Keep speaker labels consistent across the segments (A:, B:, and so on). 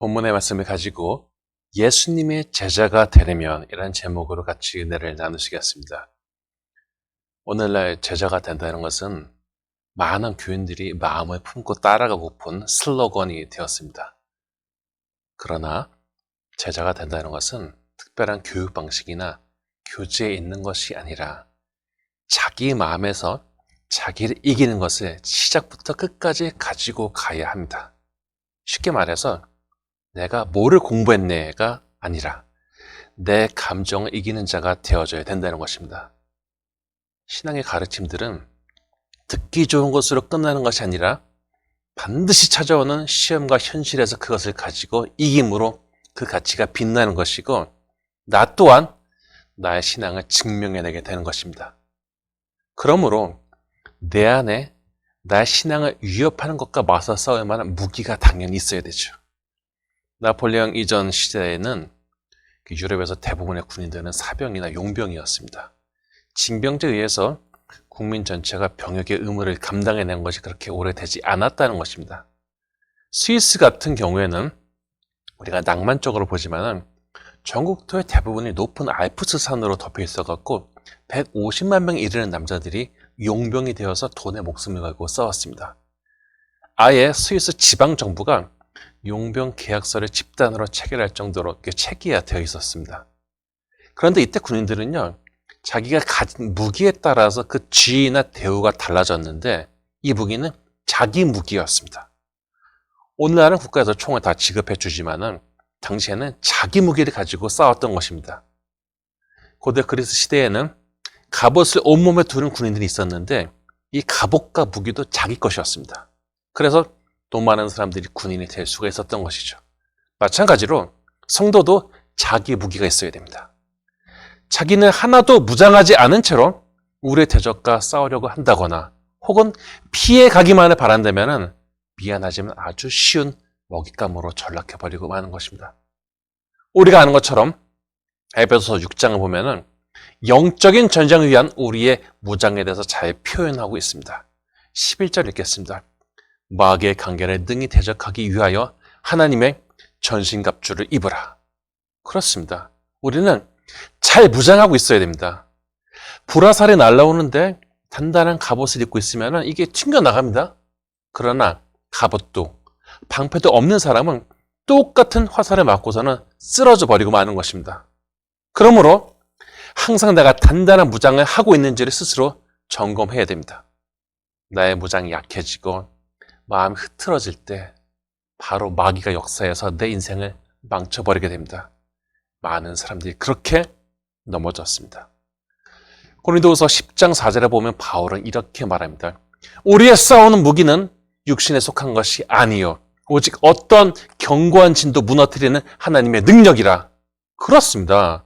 A: 본문의 말씀을 가지고 예수님의 제자가 되려면 이라는 제목으로 같이 은혜를 나누시겠습니다. 오늘날 제자가 된다는 것은 많은 교인들이 마음을 품고 따라가고픈 슬로건이 되었습니다. 그러나 제자가 된다는 것은 특별한 교육 방식이나 교재에 있는 것이 아니라 자기 마음에서 자기를 이기는 것을 시작부터 끝까지 가지고 가야 합니다. 쉽게 말해서 내가 뭐를 공부했네가 아니라 내 감정을 이기는 자가 되어줘야 된다는 것입니다. 신앙의 가르침들은 듣기 좋은 것으로 끝나는 것이 아니라 반드시 찾아오는 시험과 현실에서 그것을 가지고 이김으로 그 가치가 빛나는 것이고, 나 또한 나의 신앙을 증명해내게 되는 것입니다. 그러므로 내 안에 나의 신앙을 위협하는 것과 맞서 싸울 만한 무기가 당연히 있어야 되죠. 나폴레옹 이전 시대에는 유럽에서 대부분의 군인들은 사병이나 용병이었습니다. 징병제에 의해서 국민 전체가 병역의 의무를 감당해낸 것이 그렇게 오래되지 않았다는 것입니다. 스위스 같은 경우에는 우리가 낭만적으로 보지만은 전국토의 대부분이 높은 알프스 산으로 덮여 있어갖고 150만 명에 이르는 남자들이 용병이 되어서 돈의 목숨을 걸고 싸웠습니다. 아예 스위스 지방 정부가 용병 계약서를 집단으로 체결할 정도로 체계화되어 있었습니다. 그런데 이때 군인들은요, 자기가 가진 무기에 따라서 그 지위나 대우가 달라졌는데 이 무기는 자기 무기였습니다. 오늘날은 국가에서 총을 다 지급해 주지만은 당시에는 자기 무기를 가지고 싸웠던 것입니다. 고대 그리스 시대에는 갑옷을 온몸에 두른 군인들이 있었는데 이 갑옷과 무기도 자기 것이었습니다. 그래서 돈 많은 사람들이 군인이 될 수가 있었던 것이죠. 마찬가지로 성도도 자기 무기가 있어야 됩니다. 자기는 하나도 무장하지 않은 채로 우리의 대적과 싸우려고 한다거나 혹은 피해 가기만을 바란다면 미안하지만 아주 쉬운 먹잇감으로 전락해버리고 마는 것입니다. 우리가 아는 것처럼 에베소서 6장을 보면은 영적인 전쟁을 위한 우리의 무장에 대해서 잘 표현하고 있습니다. 11절 읽겠습니다. 마귀의 관계를 능히 대적하기 위하여 하나님의 전신갑주를 입으라. 그렇습니다. 우리는 잘 무장하고 있어야 됩니다. 불화살이 날아오는데 단단한 갑옷을 입고 있으면 이게 튕겨나갑니다. 그러나 갑옷도 방패도 없는 사람은 똑같은 화살을 맞고서는 쓰러져 버리고 마는 것입니다. 그러므로 항상 내가 단단한 무장을 하고 있는지를 스스로 점검해야 됩니다. 나의 무장이 약해지고 마음이 흐트러질 때 바로 마귀가 역사해서 내 인생을 망쳐버리게 됩니다. 많은 사람들이 그렇게 넘어졌습니다. 고린도후서 10장 4절에 보면 바울은 이렇게 말합니다. 우리의 싸우는 무기는 육신에 속한 것이 아니요 오직 어떤 견고한 진도 무너뜨리는 하나님의 능력이라. 그렇습니다.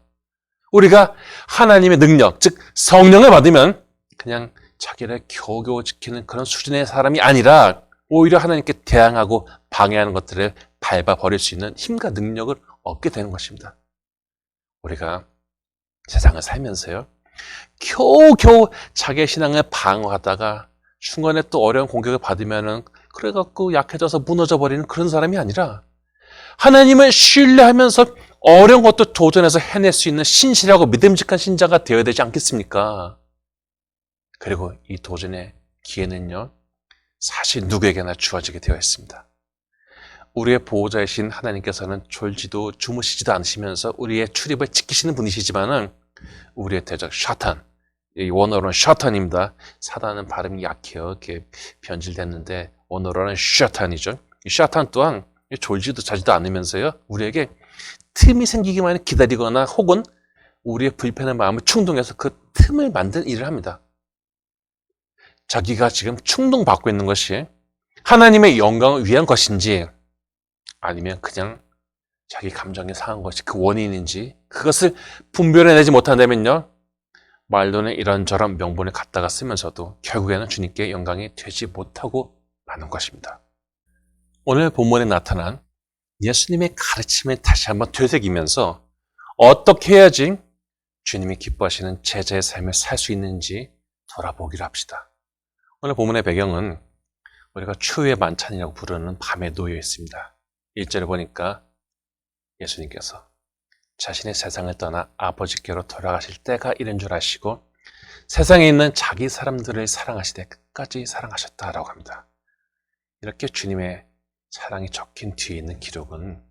A: 우리가 하나님의 능력, 즉 성령을 받으면 그냥 자기를 겨우겨우 지키는 그런 수준의 사람이 아니라 오히려 하나님께 대항하고 방해하는 것들을 밟아버릴 수 있는 힘과 능력을 얻게 되는 것입니다. 우리가 세상을 살면서요, 겨우겨우 자기의 신앙을 방어하다가 중간에 또 어려운 공격을 받으면은 그래갖고 약해져서 무너져 버리는 그런 사람이 아니라 하나님을 신뢰하면서 어려운 것도 도전해서 해낼 수 있는 신실하고 믿음직한 신자가 되어야 되지 않겠습니까? 그리고 이 도전의 기회는요, 사실 누구에게나 주어지게 되어 있습니다. 우리의 보호자이신 하나님께서는 졸지도 주무시지도 않으시면서 우리의 출입을 지키시는 분이시지만은 우리의 대적 샤탄, 이 원어로는 샤탄입니다. 사단은 발음이 약해요. 이렇게 변질됐는데 원어로는 샤탄이죠. 이 샤탄 또한 졸지도 자지도 않으면서요, 우리에게 틈이 생기기만 기다리거나 혹은 우리의 불편한 마음을 충동해서 그 틈을 만드는 일을 합니다. 자기가 지금 충동받고 있는 것이 하나님의 영광을 위한 것인지 아니면 그냥 자기 감정이 상한 것이 그 원인인지 그것을 분별해내지 못한다면요, 말로는 이런저런 명분을 갖다가 쓰면서도 결국에는 주님께 영광이 되지 못하고 마는 것입니다. 오늘 본문에 나타난 예수님의 가르침을 다시 한번 되새기면서 어떻게 해야지 주님이 기뻐하시는 제자의 삶을 살 수 있는지 돌아보기로 합시다. 오늘 본문의 배경은 우리가 추후의 만찬이라고 부르는 밤에 놓여 있습니다. 1절에 보니까 예수님께서 자신의 세상을 떠나 아버지께로 돌아가실 때가 이른 줄 아시고 세상에 있는 자기 사람들을 사랑하시되 끝까지 사랑하셨다라고 합니다. 이렇게 주님의 사랑이 적힌 뒤에 있는 기록은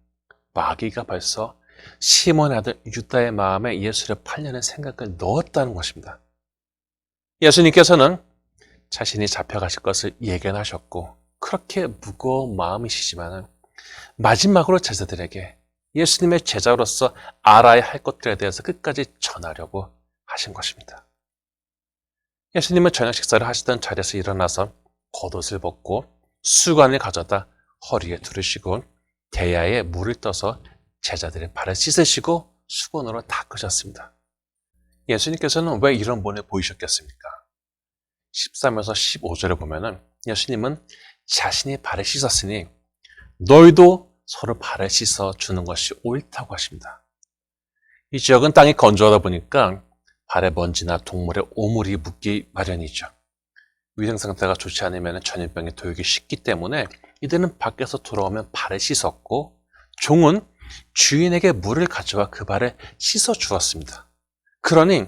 A: 마귀가 벌써 시몬의 아들 유다의 마음에 예수를 팔려는 생각을 넣었다는 것입니다. 예수님께서는 자신이 잡혀가실 것을 예견하셨고 그렇게 무거운 마음이시지만 마지막으로 제자들에게 예수님의 제자로서 알아야 할 것들에 대해서 끝까지 전하려고 하신 것입니다. 예수님은 저녁 식사를 하시던 자리에서 일어나서 겉옷을 벗고 수건을 가져다 허리에 두르시고 대야에 물을 떠서 제자들의 발을 씻으시고 수건으로 닦으셨습니다. 예수님께서는 왜 이런 본을 보이셨겠습니까? 13에서 15절에 보면은 예수님은 자신이 발을 씻었으니 너희도 서로 발을 씻어 주는 것이 옳다고 하십니다. 이 지역은 땅이 건조하다 보니까 발에 먼지나 동물의 오물이 묻기 마련이죠. 위생 상태가 좋지 않으면 전염병에 도우기 쉽기 때문에 이들은 밖에서 돌아오면 발을 씻었고 종은 주인에게 물을 가져와 그 발을 씻어 주었습니다. 그러니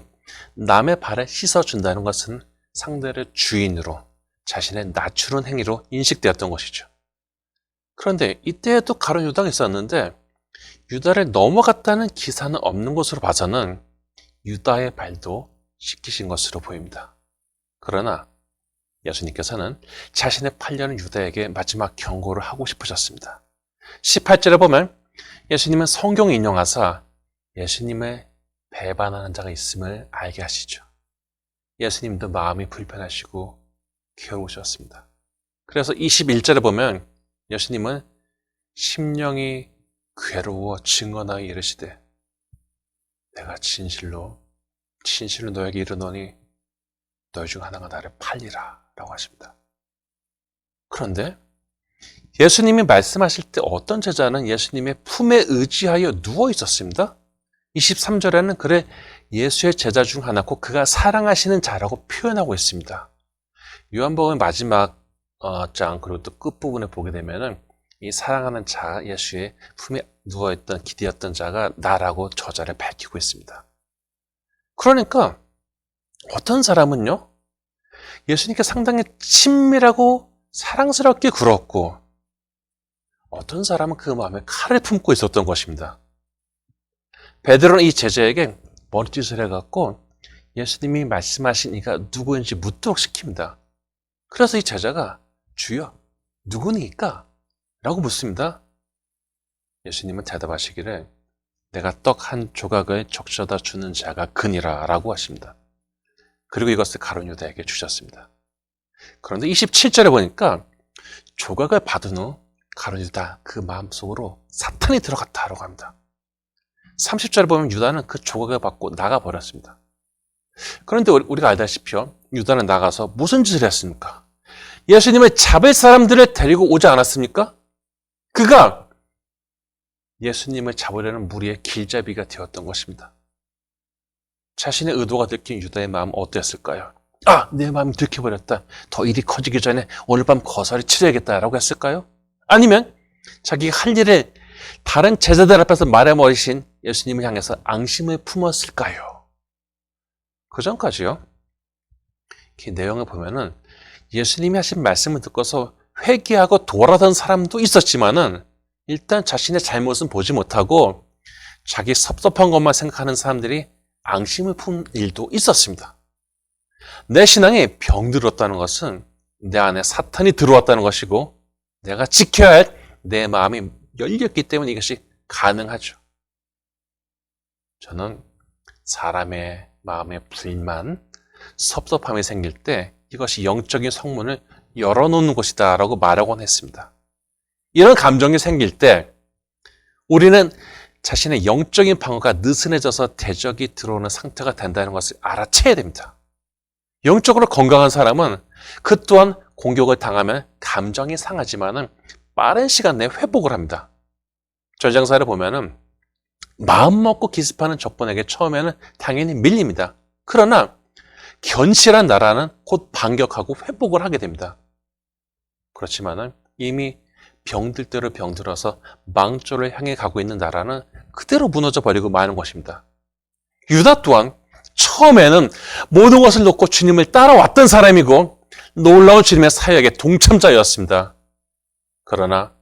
A: 남의 발을 씻어 준다는 것은 상대를 주인으로 자신의 낮추는 행위로 인식되었던 것이죠. 그런데 이때에도 가룟 유다가 있었는데 유다를 넘어갔다는 기사는 없는 것으로 봐서는 유다의 발도 씻기신 것으로 보입니다. 그러나 예수님께서는 자신의 팔려는 유다에게 마지막 경고를 하고 싶으셨습니다. 18절에 보면 예수님은 성경 인용하사 예수님을 배반하는 자가 있음을 알게 하시죠. 예수님도 마음이 불편하시고 괴로우셨습니다. 그래서 21절에 보면 예수님은 심령이 괴로워 증언하여 이르시되 내가 진실로 너에게 이르노니 너희 중 하나가 나를 팔리라 라고 하십니다. 그런데 예수님이 말씀하실 때 어떤 제자는 예수님의 품에 의지하여 누워 있었습니다. 23절에는 그래 예수의 제자 중 하나고 그가 사랑하시는 자라고 표현하고 있습니다. 요한복음 마지막 장 그리고 또 끝부분에 보게 되면은 이 사랑하는 자 예수의 품에 누워있던 기대었던 자가 나라고 저자를 밝히고 있습니다. 그러니까 어떤 사람은요 예수님께 상당히 친밀하고 사랑스럽게 굴었고 어떤 사람은 그 마음에 칼을 품고 있었던 것입니다. 베드로는 이 제자에게 머리짓을 해갖고 예수님이 말씀하신 이가 누구인지 묻도록 시킵니다. 그래서 이 제자가 주여 누구니까? 라고 묻습니다. 예수님은 대답하시기를 내가 떡 한 조각을 적셔다 주는 자가 그니라 라고 하십니다. 그리고 이것을 가룟 유다에게 주셨습니다. 그런데 27절에 보니까 조각을 받은 후 가룟 유다 그 마음속으로 사탄이 들어갔다라고 합니다. 30절에 보면 유다는 그 조각을 받고 나가버렸습니다. 그런데 우리가 알다시피 유다는 나가서 무슨 짓을 했습니까? 예수님을 잡을 사람들을 데리고 오지 않았습니까? 그가 예수님을 잡으려는 무리의 길잡이가 되었던 것입니다. 자신의 의도가 들킨 유다의 마음은 어땠을까요? 내 마음이 들켜버렸다. 더 일이 커지기 전에 오늘 밤 거사를 치러야겠다라고 했을까요? 아니면 자기가 할 일을 다른 제자들 앞에서 말해버리신 예수님을 향해서 앙심을 품었을까요? 그 전까지요. 이 내용을 보면은 예수님이 하신 말씀을 듣고서 회개하고 돌아선 사람도 있었지만은 일단 자신의 잘못은 보지 못하고 자기 섭섭한 것만 생각하는 사람들이 앙심을 품 일도 있었습니다. 내 신앙에 병들었다는 것은 내 안에 사탄이 들어왔다는 것이고 내가 지켜야 할 내 마음이 열렸기 때문에 이것이 가능하죠. 저는 사람의 마음에 불만, 섭섭함이 생길 때 이것이 영적인 성문을 열어놓는 것이다 라고 말하곤 했습니다. 이런 감정이 생길 때 우리는 자신의 영적인 방어가 느슨해져서 대적이 들어오는 상태가 된다는 것을 알아채야 됩니다. 영적으로 건강한 사람은 그 또한 공격을 당하면 감정이 상하지만은 빠른 시간 내에 회복을 합니다. 전장사를 보면은 마음 먹고 기습하는 적군에게 처음에는 당연히 밀립니다. 그러나 견실한 나라는 곧 반격하고 회복을 하게 됩니다. 그렇지만은 이미 병들 대로 병들어서 망조를 향해 가고 있는 나라는 그대로 무너져 버리고 마는 것입니다. 유다 또한 처음에는 모든 것을 놓고 주님을 따라왔던 사람이고 놀라운 주님의 사역의 동참자였습니다. 그러나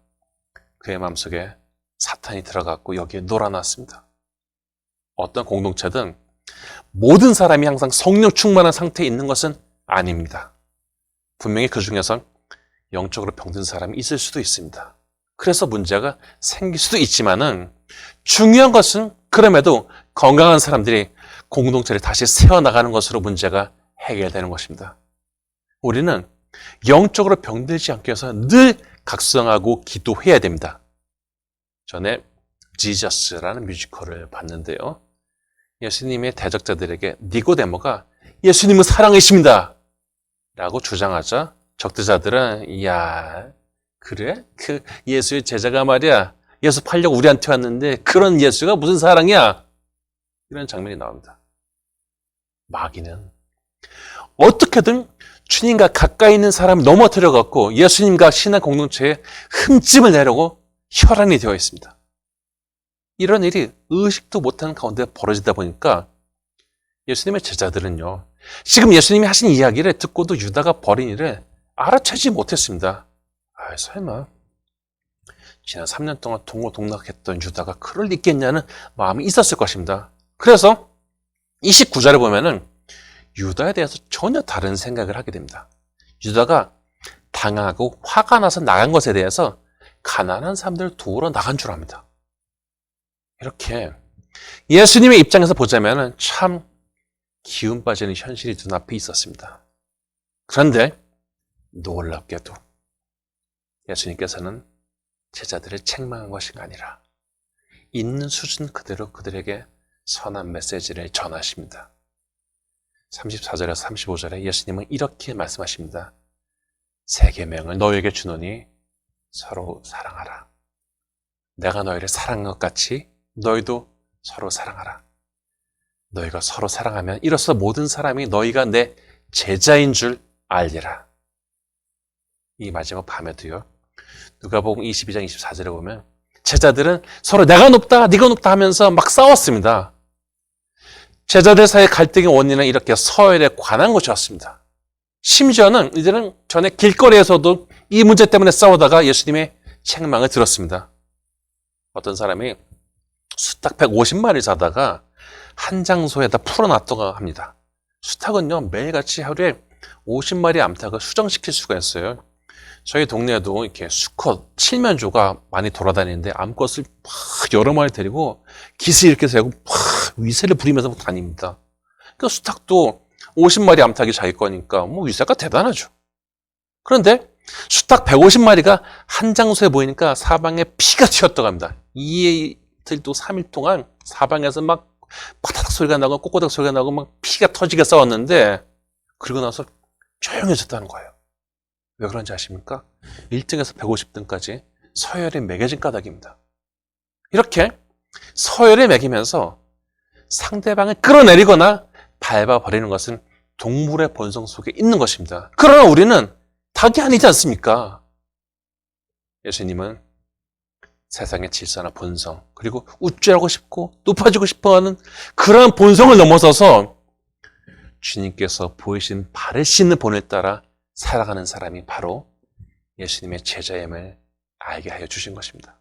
A: 그의 마음속에 사탄이 들어갔고 여기에 놀아났습니다. 어떤 공동체든 모든 사람이 항상 성령 충만한 상태에 있는 것은 아닙니다. 분명히 그 중에서 영적으로 병든 사람이 있을 수도 있습니다. 그래서 문제가 생길 수도 있지만은 중요한 것은 그럼에도 건강한 사람들이 공동체를 다시 세워나가는 것으로 문제가 해결되는 것입니다. 우리는 영적으로 병들지 않기 위해서 늘 각성하고 기도해야 됩니다. 전에 지저스라는 뮤지컬을 봤는데요. 예수님의 대적자들에게 니고데모가 예수님은 사랑이십니다 라고 주장하자 적대자들은 이야 그래? 그 예수의 제자가 말이야 예수 팔려고 우리한테 왔는데 그런 예수가 무슨 사랑이야? 이런 장면이 나옵니다. 마귀는 어떻게든 주님과 가까이 있는 사람을 넘어뜨려 갖고 예수님과 신앙 공동체에 흠집을 내려고 혈안이 되어 있습니다. 이런 일이 의식도 못하는 가운데 벌어지다 보니까 예수님의 제자들은요. 지금 예수님이 하신 이야기를 듣고도 유다가 벌인 일을 알아채지 못했습니다. 설마 지난 3년 동안 동고동락했던 유다가 그럴 리 있겠냐는 마음이 있었을 것입니다. 그래서 29절에 보면은 유다에 대해서 전혀 다른 생각을 하게 됩니다. 유다가 당하고 화가 나서 나간 것에 대해서 가난한 사람들을 도우러 나간 줄 압니다. 이렇게 예수님의 입장에서 보자면 참 기운 빠지는 현실이 눈앞에 있었습니다. 그런데 놀랍게도 예수님께서는 제자들을 책망한 것이 아니라 있는 수준 그대로 그들에게 선한 메시지를 전하십니다. 34절에서 35절에 예수님은 이렇게 말씀하십니다. 새 계명을 너희에게 주노니 서로 사랑하라. 내가 너희를 사랑한 것 같이 너희도 서로 사랑하라. 너희가 서로 사랑하면 이로써 모든 사람이 너희가 내 제자인 줄 알리라. 이 마지막 밤에도요. 누가복음 22장 24절에 보면 제자들은 서로 내가 높다 네가 높다 하면서 막 싸웠습니다. 제자들 사이의 갈등의 원인은 이렇게 서열에 관한 것이었습니다. 심지어는 이들은 전에 길거리에서도 이 문제 때문에 싸우다가 예수님의 책망을 들었습니다. 어떤 사람이 수탉 150마리 자다가 한 장소에다 풀어놨다고 합니다. 수탉은요 매일같이 하루에 50마리 암탉을 수정시킬 수가 있어요. 저희 동네에도 이렇게 수컷 칠면조가 많이 돌아다니는데 암컷을 막 여러 마리 데리고 깃을 이렇게 세고 막 위세를 부리면서 다닙니다. 그러니까 수탉도 50마리 암탉이 자기 거니까 뭐 위세가 대단하죠. 그런데 수탉 150마리가 한 장소에 모이니까 사방에 피가 튀었다고 합니다. 이틀도 3일 동안 사방에서 막 파타닥 소리가 나고 꼬꼬닥 소리가 나고 막 피가 터지게 싸웠는데 그러고 나서 조용해졌다는 거예요. 왜 그런지 아십니까? 1등에서 150등까지 서열에 매겨진 까닭입니다. 이렇게 서열에 매기면서 상대방을 끌어내리거나 밟아버리는 것은 동물의 본성 속에 있는 것입니다. 그러나 우리는 닭이 아니지 않습니까? 예수님은 세상의 질서나 본성 그리고 우쭐하고 싶고 높아지고 싶어하는 그러한 본성을 넘어서서 주님께서 보이신 발을 씻는 본을 따라 살아가는 사람이 바로 예수님의 제자임을 알게 하여 주신 것입니다.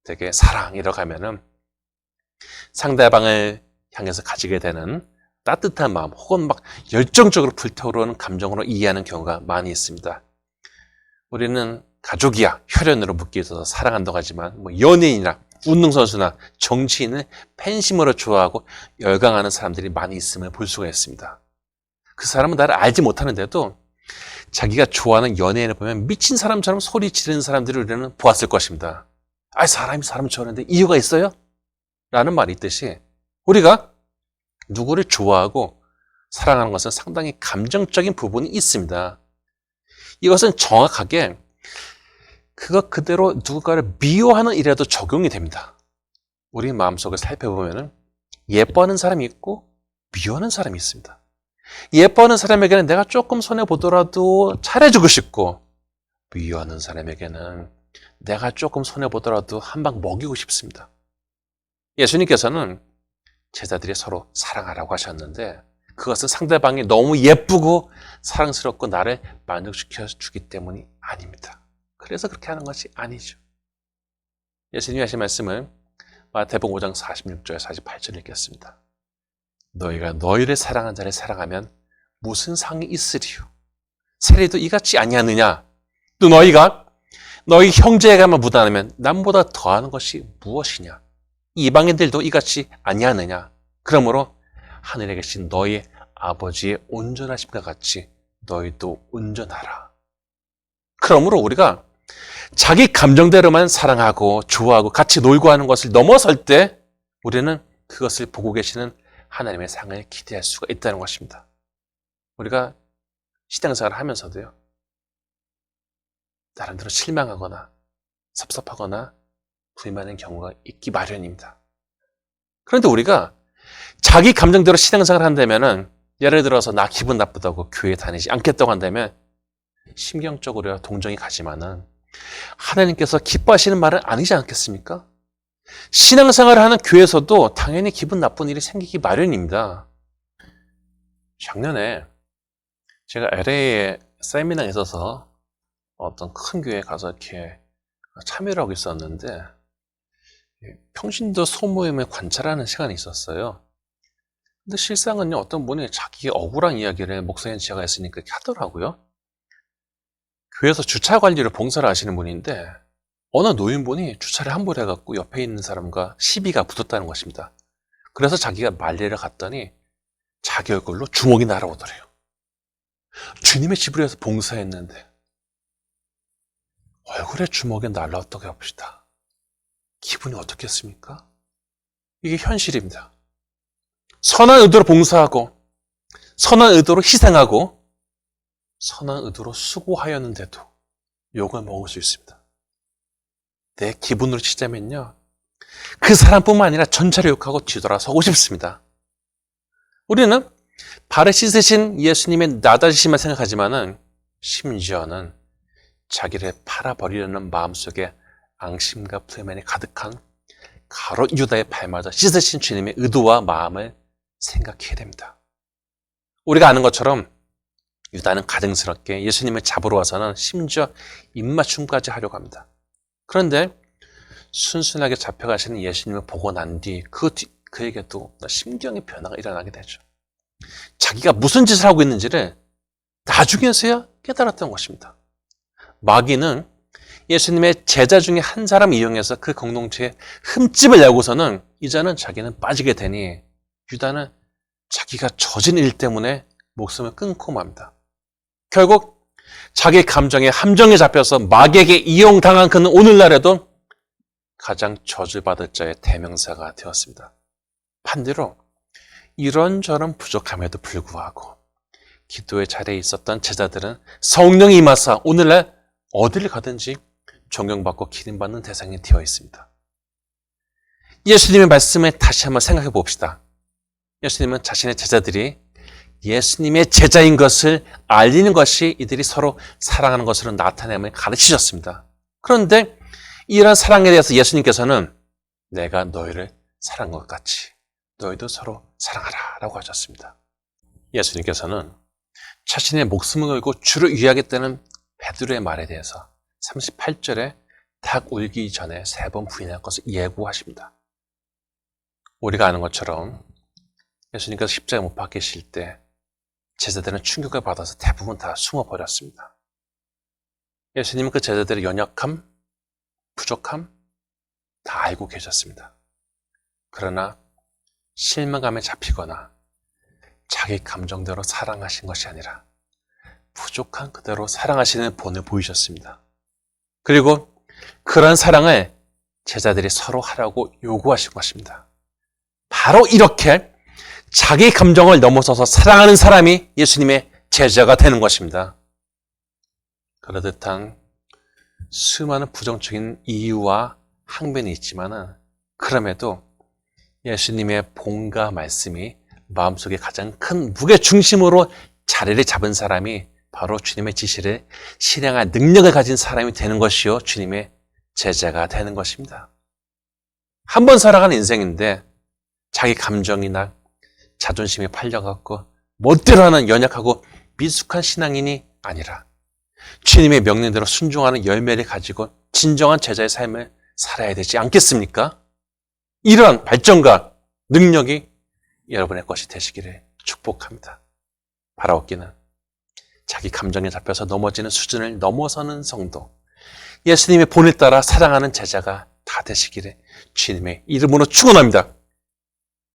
A: 되게 사랑이라고 하면은 상대방을 향해서 가지게 되는 따뜻한 마음 혹은 막 열정적으로 불타오르는 감정으로 이해하는 경우가 많이 있습니다. 우리는 가족이야 혈연으로 묶여 있어서 사랑한다고 하지만 뭐 연예인이나 운동선수나 정치인을 팬심으로 좋아하고 열광하는 사람들이 많이 있음을 볼 수가 있습니다. 그 사람은 나를 알지 못하는데도 자기가 좋아하는 연예인을 보면 미친 사람처럼 소리 지르는 사람들을 우리는 보았을 것입니다. 사람이 사람을 좋아하는데 이유가 있어요? 라는 말이 있듯이 우리가 누구를 좋아하고 사랑하는 것은 상당히 감정적인 부분이 있습니다. 이것은 정확하게 그것 그대로 누군가를 미워하는 일에도 적용이 됩니다. 우리 마음속을 살펴보면 예뻐하는 사람이 있고 미워하는 사람이 있습니다. 예뻐하는 사람에게는 내가 조금 손해보더라도 잘해주고 싶고 미워하는 사람에게는 내가 조금 손해보더라도 한 방 먹이고 싶습니다. 예수님께서는 제자들이 서로 사랑하라고 하셨는데 그것은 상대방이 너무 예쁘고 사랑스럽고 나를 만족시켜 주기 때문이 아닙니다. 그래서 그렇게 하는 것이 아니죠. 예수님이 하신 말씀을 마태복음 5장 46절 48절 읽겠습니다. 너희가 너희를 사랑한 자를 사랑하면 무슨 상이 있으리요? 세리도 이같이 아니하느냐? 또 너희가 너희 형제에게만 무단하면 남보다 더하는 것이 무엇이냐? 이방인들도 이같이 아니하느냐? 그러므로 하늘에 계신 너희 아버지의 온전하심과 같이 너희도 온전하라. 그러므로 우리가 자기 감정대로만 사랑하고 좋아하고 같이 놀고 하는 것을 넘어설 때 우리는 그것을 보고 계시는 하나님의 상을 기대할 수가 있다는 것입니다. 우리가 신앙생활을 하면서도요, 나름대로 실망하거나 섭섭하거나 불만한 경우가 있기 마련입니다. 그런데 우리가 자기 감정대로 신앙생활을 한다면은, 예를 들어서 나 기분 나쁘다고 교회 다니지 않겠다고 한다면 심경적으로 동정이 가지만은 하나님께서 기뻐하시는 말은 아니지 않겠습니까? 신앙생활을 하는 교회에서도 당연히 기분 나쁜 일이 생기기 마련입니다. 작년에 제가 LA에 세미나에 있어서 어떤 큰 교회에 가서 이렇게 참여를 하고 있었는데 평신도 소모임을 관찰하는 시간이 있었어요. 근데 실상은요, 어떤 분이 자기의 억울한 이야기를 목사님 제가 했으니까 이렇게 하더라고요. 교회에서 주차 관리를 봉사를 하시는 분인데 어느 노인분이 주차를 함부로 해갖고 옆에 있는 사람과 시비가 붙었다는 것입니다. 그래서 자기가 말리러 갔더니 자기 얼굴로 주먹이 날아오더래요. 주님의 집을 위해서 봉사했는데 얼굴에 주먹이 날아왔다고 해봅시다. 기분이 어떻겠습니까? 이게 현실입니다. 선한 의도로 봉사하고 선한 의도로 희생하고 선한 의도로 수고하였는데도 욕을 먹을 수 있습니다. 내 기분으로 치자면요, 그 사람뿐만 아니라 전체를 욕하고 뒤돌아서고 싶습니다. 우리는 발을 씻으신 예수님의 나다지심을 생각하지만은 심지어는 자기를 팔아버리려는 마음속에 앙심과 불만이 가득한 가롯 유다의 발마다 씻으신 주님의 의도와 마음을 생각해야 됩니다. 우리가 아는 것처럼 유다는 가증스럽게 예수님을 잡으러 와서는 심지어 입맞춤까지 하려고 합니다. 그런데 순순하게 잡혀가시는 예수님을 보고 난 뒤 그에게도 심경의 변화가 일어나게 되죠. 자기가 무슨 짓을 하고 있는지를 나중에서야 깨달았던 것입니다. 마귀는 예수님의 제자 중에 한 사람을 이용해서 그 공동체에 흠집을 내고서는 이제는 자기는 빠지게 되니 유다는 자기가 저진 일 때문에 목숨을 끊고 맙니다. 결국 자기 감정에 함정에 잡혀서 마귀에게 이용당한 그는 오늘날에도 가장 저주받을 자의 대명사가 되었습니다. 반대로 이런저런 부족함에도 불구하고 기도의 자리에 있었던 제자들은 성령이 임하사 오늘날 어디를 가든지 존경받고 기림받는 대상이 되어 있습니다. 예수님의 말씀을 다시 한번 생각해 봅시다. 예수님은 자신의 제자들이 예수님의 제자인 것을 알리는 것이 이들이 서로 사랑하는 것으로 나타냄을 가르치셨습니다. 그런데 이런 사랑에 대해서 예수님께서는 내가 너희를 사랑한 것 같이 너희도 서로 사랑하라 라고 하셨습니다. 예수님께서는 자신의 목숨을 걸고 주를 위하겠다는 베드로의 말에 대해서 38절에 닭 울기 전에 3번 부인할 것을 예고하십니다. 우리가 아는 것처럼 예수님께서 십자가에 못 박히실 때 제자들은 충격을 받아서 대부분 다 숨어버렸습니다. 예수님은 그 제자들의 연약함, 부족함 다 알고 계셨습니다. 그러나 실망감에 잡히거나 자기 감정대로 사랑하신 것이 아니라 부족한 그대로 사랑하시는 본을 보이셨습니다. 그리고 그런 사랑을 제자들이 서로 하라고 요구하신 것입니다. 바로 이렇게 자기 감정을 넘어서서 사랑하는 사람이 예수님의 제자가 되는 것입니다. 그러듯 한 수많은 부정적인 이유와 항변이 있지만은 그럼에도 예수님의 본과 말씀이 마음속에 가장 큰 무게 중심으로 자리를 잡은 사람이 바로 주님의 지시를 실행할 능력을 가진 사람이 되는 것이요 주님의 제자가 되는 것입니다. 한 번 살아가는 인생인데 자기 감정이나 자존심에 팔려갖고 멋대로 하는 연약하고 미숙한 신앙인이 아니라 주님의 명령대로 순종하는 열매를 가지고 진정한 제자의 삶을 살아야 되지 않겠습니까? 이러한 발전과 능력이 여러분의 것이 되시기를 축복합니다. 바라옵기는 자기 감정에 잡혀서 넘어지는 수준을 넘어서는 성도, 예수님의 본을 따라 사랑하는 제자가 다 되시기를 주님의 이름으로 축원합니다.